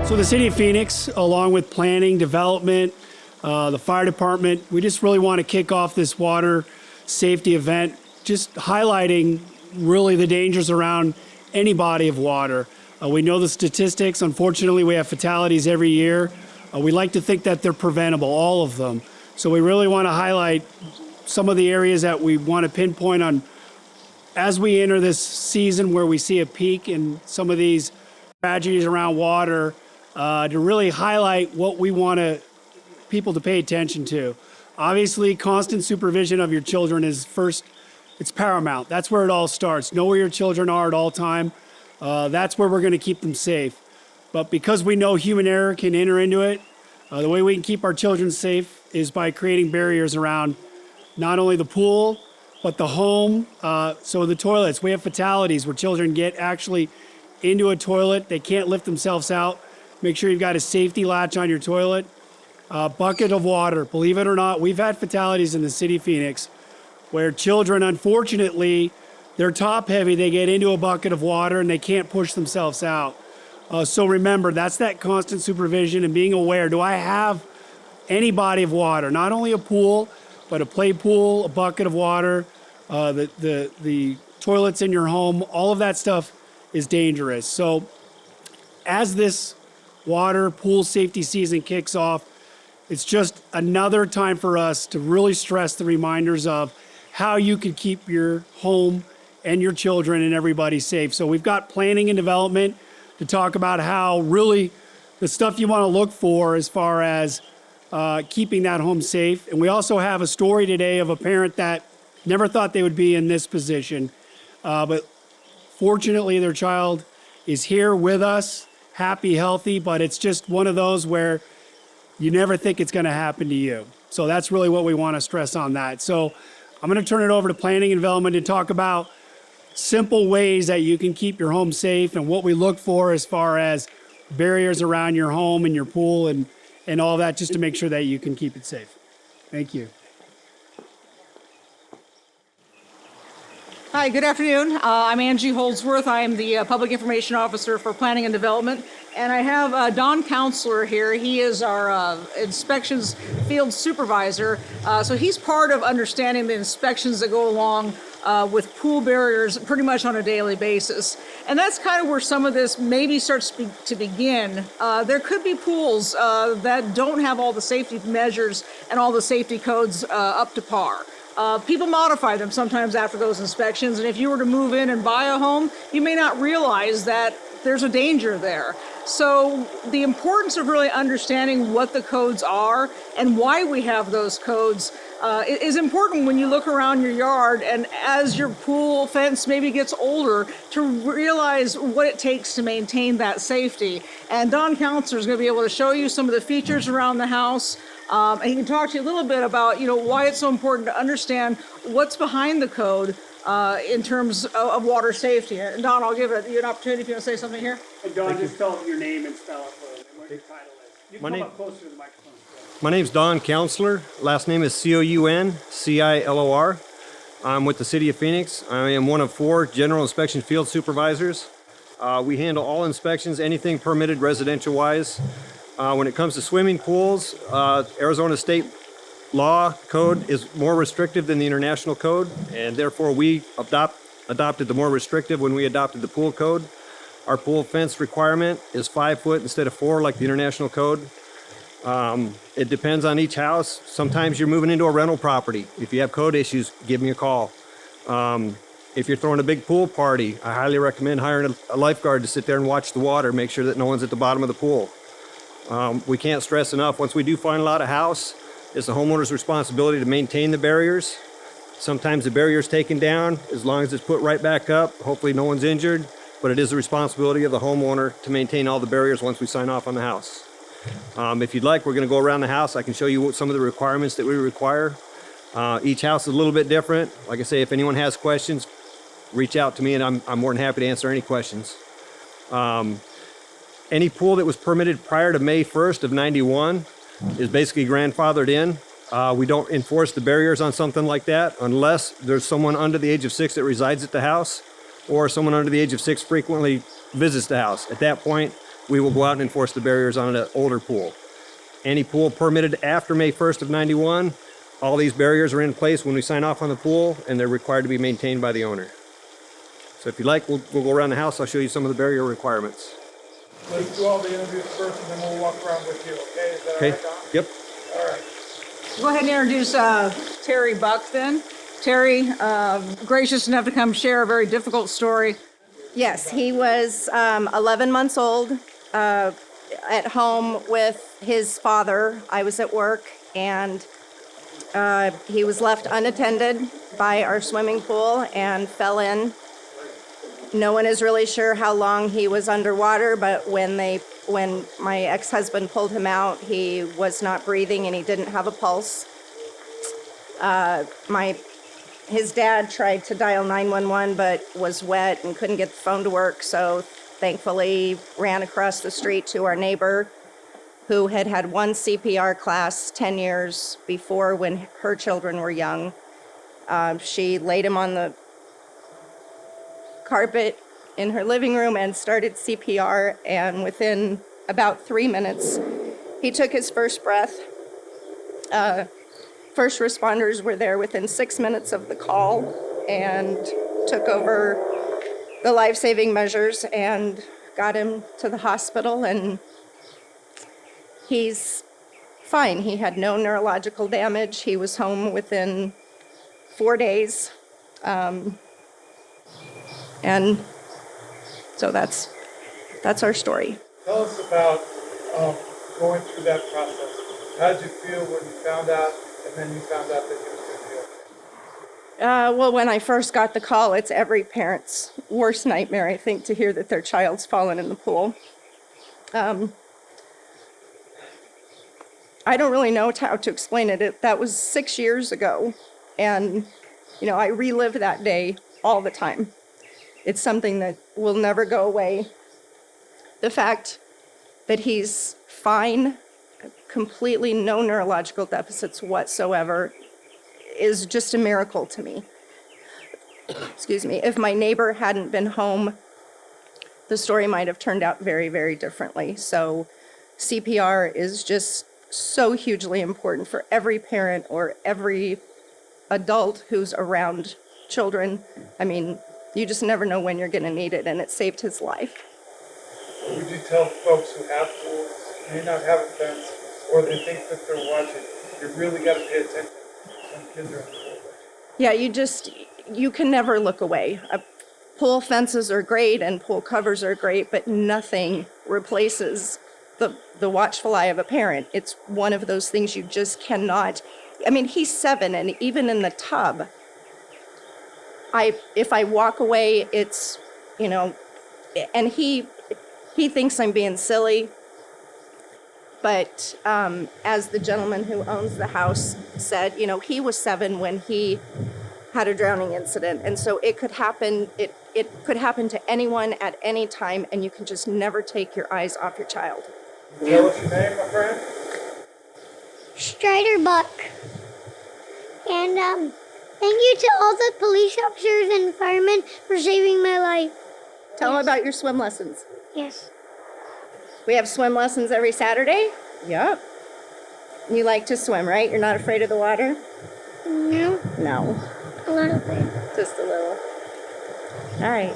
So the City of Phoenix, along with planning, development, the fire department, we just really want to kick off this water safety event, just highlighting really the dangers around any body of water. We know the statistics. Unfortunately, we have fatalities every year. We like to think that they're preventable, all of them. So we really want to highlight some of the areas that we want to pinpoint on as we enter this season where we see a peak in some of these tragedies around water, to really highlight what we want people to pay attention to. Obviously, constant supervision of your children is first, it's paramount. That's where it all starts. Know where your children are at all time. That's where we're going to keep them safe. But because we know human error can enter into it, the way we can keep our children safe is by creating barriers around not only the pool, but the home. So the toilets, we have fatalities where children get actually into a toilet. They can't lift themselves out. Make sure you've got a safety latch on your toilet. Bucket of water. Believe it or not, we've had fatalities in the city of Phoenix where children, unfortunately, they're top heavy. They get into a bucket of water and they can't push themselves out. So remember, that's that constant supervision and being aware. Do I have any body of water? Not only a pool, but a play pool, a bucket of water, the toilets in your home. All of that stuff is dangerous. So as this water pool safety season kicks off, it's just another time for us to really stress the reminders of how you can keep your home and your children and everybody safe. So we've got planning and development to talk about how really the stuff you want to look for as far as keeping that home safe. And we also have a story today of a parent that never thought they would be in this position, but fortunately their child is here with us, happy, healthy, but it's just one of those where you never think it's going to happen to you. So that's really what we want to stress on that. So I'm going to turn it over to planning and development to talk about simple ways that you can keep your home safe and what we look for as far as barriers around your home and your pool and all that, just to make sure that you can keep it safe. Thank you. Hi, good afternoon. I'm Angie Holdsworth. I am the Public Information Officer for Planning and Development. And I have Don Counselor here. He is our inspections field supervisor. So he's part of understanding the inspections that go along with pool barriers pretty much on a daily basis. And that's kind of where some of this maybe starts to begin. There could be pools that don't have all the safety measures and all the safety codes up to par. People modify them sometimes after those inspections, and if you were to move in and buy a home, you may not realize that there's a danger there. So the importance of really understanding what the codes are and why we have those codes is important when you look around your yard and as your pool fence maybe gets older, to realize what it takes to maintain that safety. And Don Counselor is going to be able to show you some of the features around the house. And he can talk to you a little bit about, why it's so important to understand what's behind the code in terms of water safety. And Don, I'll give you an opportunity if you want to say something here. And Don, just tell your name and spell it for them and what your title is. You can come up closer to the microphone. My name's Don Counselor. Last name is Councilor. I'm with the City of Phoenix. I am one of 4 general inspection field supervisors. We handle all inspections, anything permitted residential-wise. When it comes to swimming pools, Arizona state law code is more restrictive than the international code, and therefore we adopted the more restrictive when we adopted the pool code. Our pool fence requirement is 5 foot instead of 4 like the international code. It depends on each house. Sometimes you're moving into a rental property. If you have code issues, give me a call. If you're throwing a big pool party, I highly recommend hiring a lifeguard to sit there and watch the water, make sure that no one's at the bottom of the pool. We can't stress enough, once we do find out a house, it's the homeowner's responsibility to maintain the barriers. Sometimes the barrier's taken down, as long as it's put right back up, hopefully no one's injured, but it is the responsibility of the homeowner to maintain all the barriers once we sign off on the house. If you'd like, we're going to go around the house. I can show you what some of the requirements that we require. Each house is a little bit different. Like I say, if anyone has questions, reach out to me and I'm more than happy to answer any questions. Any pool that was permitted prior to May 1st of 91 is basically grandfathered in. We don't enforce the barriers on something like that unless there's someone under the age of 6 that resides at the house or someone under the age of 6 frequently visits the house. At that point, we will go out and enforce the barriers on an older pool. Any pool permitted after May 1st of 91, all these barriers are in place when we sign off on the pool, and they're required to be maintained by the owner. So if you like, we'll go around the house. I'll show you some of the barrier requirements. Let's do all the interviews first, and then we'll walk around with you, okay? Is that all Okay? right, Don? Yep. All right. Go ahead and introduce Terry Buck then. Terry, gracious enough to come share a very difficult story. Yes, he was 11 months old at home with his father. I was at work, and he was left unattended by our swimming pool and fell in. No one is really sure how long he was underwater, but when my ex-husband pulled him out, he was not breathing and he didn't have a pulse. His dad tried to dial 911, but was wet and couldn't get the phone to work, so thankfully ran across the street to our neighbor who had had one CPR class 10 years before when her children were young. She laid him on the carpet in her living room and started CPR, and within about 3 minutes, he took his first breath. First responders were there within 6 minutes of the call and took over the life-saving measures and got him to the hospital, and he's fine. He had no neurological damage. He was home within 4 days. And so that's our story. Tell us about going through that process. How did you feel when you found out, and then you found out that he was going to be okay? Well, when I first got the call, it's every parent's worst nightmare, I think, to hear that their child's fallen in the pool. I don't really know how to explain it. That was 6 years ago, and I relive that day all the time. It's something that will never go away. The fact that he's fine, completely no neurological deficits whatsoever, is just a miracle to me. Excuse me. If my neighbor hadn't been home, the story might have turned out very, very differently. So CPR is just so hugely important for every parent or every adult who's around children. I mean, you just never know when you're going to need it, and it saved his life. What would you tell folks who have pools, may not have a fence, or they think that they're watching? You really got to pay attention when kids are in the pool. Yeah, you can never look away. Pool fences are great and pool covers are great, but nothing replaces the watchful eye of a parent. It's one of those things you just cannot. I mean, he's 7, and even in the tub, if I walk away, it's, and he thinks I'm being silly, but as the gentleman who owns the house said, he was 7 when he had a drowning incident, and so it could happen. It could happen to anyone at any time, and you can just never take your eyes off your child. Tell us your name, my friend. Strider Buck. And thank you to all the police officers and firemen for saving my life. Tell them about your swim lessons. Yes. We have swim lessons every Saturday. Yep. You like to swim, right? You're not afraid of the water? No, No, a little bit. just a little. All right.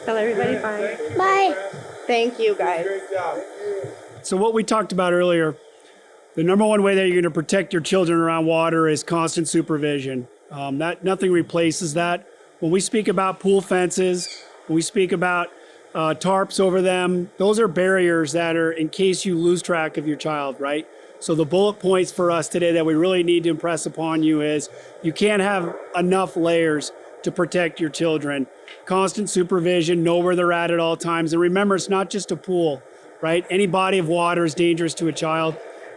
Tell everybody bye. Bye. Thank you, guys. Great job. So what we talked about earlier, the number one way that you're going to protect your children around water is constant supervision. That nothing replaces that. When we speak about pool fences, when we speak about tarps over them, those are barriers that are in case you lose track of your child, right? So the bullet points for us today that we really need to impress upon you is you can't have enough layers to protect your children. Constant supervision, know where they're at all times. And remember, it's not just a pool, right? Any body of water is dangerous to a child.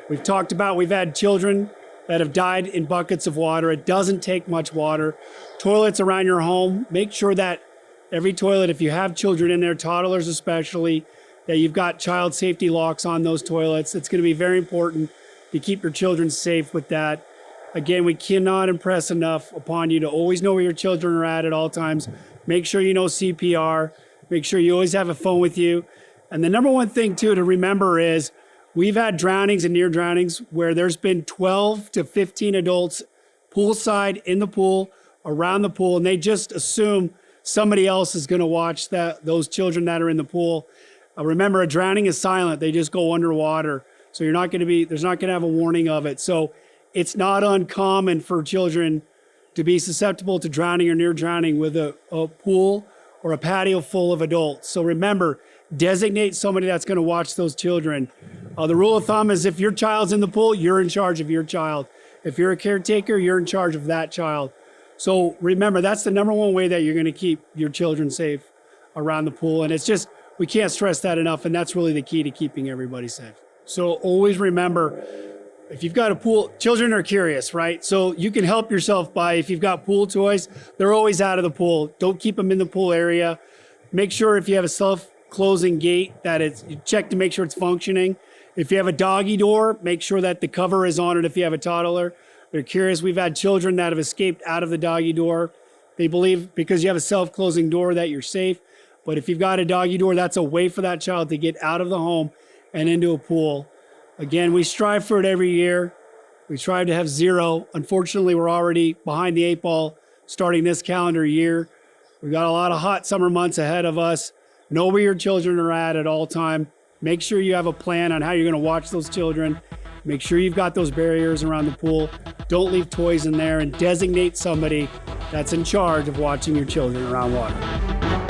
We've talked about, we've had children that have died in buckets of water. It doesn't take much water. Toilets around your home, make sure that every toilet, if you have children in there, toddlers especially, that you've got child safety locks on those toilets. It's going to be very important to keep your children safe with that. Again, we cannot impress enough upon you to always know where your children are at all times. Make sure you know CPR. Make sure you always have a phone with you. And the number one thing too to remember is we've had drownings and near drownings where there's been 12 to 15 adults poolside in the pool, around the pool, and they just assume somebody else is going to watch those children that are in the pool. Remember, a drowning is silent. They just go underwater. So there's not going to have a warning of it. So it's not uncommon for children to be susceptible to drowning or near drowning with a pool or a patio full of adults. So remember, designate somebody that's going to watch those children. The rule of thumb is if your child's in the pool, you're in charge of your child. If you're a caretaker, you're in charge of that child. So remember, that's the number one way that you're going to keep your children safe around the pool. And it's just, we can't stress that enough. And that's really the key to keeping everybody safe. So always remember, if you've got a pool, children are curious, right? So you can help yourself by, if you've got pool toys, they're always out of the pool. Don't keep them in the pool area. Make sure if you have a self-closing gate that you check to make sure it's functioning. If you have a doggy door, make sure that the cover is on it if you have a toddler. They're curious. We've had children that have escaped out of the doggy door. They believe because you have a self-closing door that you're safe. But if you've got a doggy door, that's a way for that child to get out of the home and into a pool. Again, we strive for it every year. We strive to have zero. Unfortunately, we're already behind the 8 ball starting this calendar year. We've got a lot of hot summer months ahead of us. Know where your children are at all time. Make sure you have a plan on how you're going to watch those children. Make sure you've got those barriers around the pool. Don't leave toys in there, and designate somebody that's in charge of watching your children around water.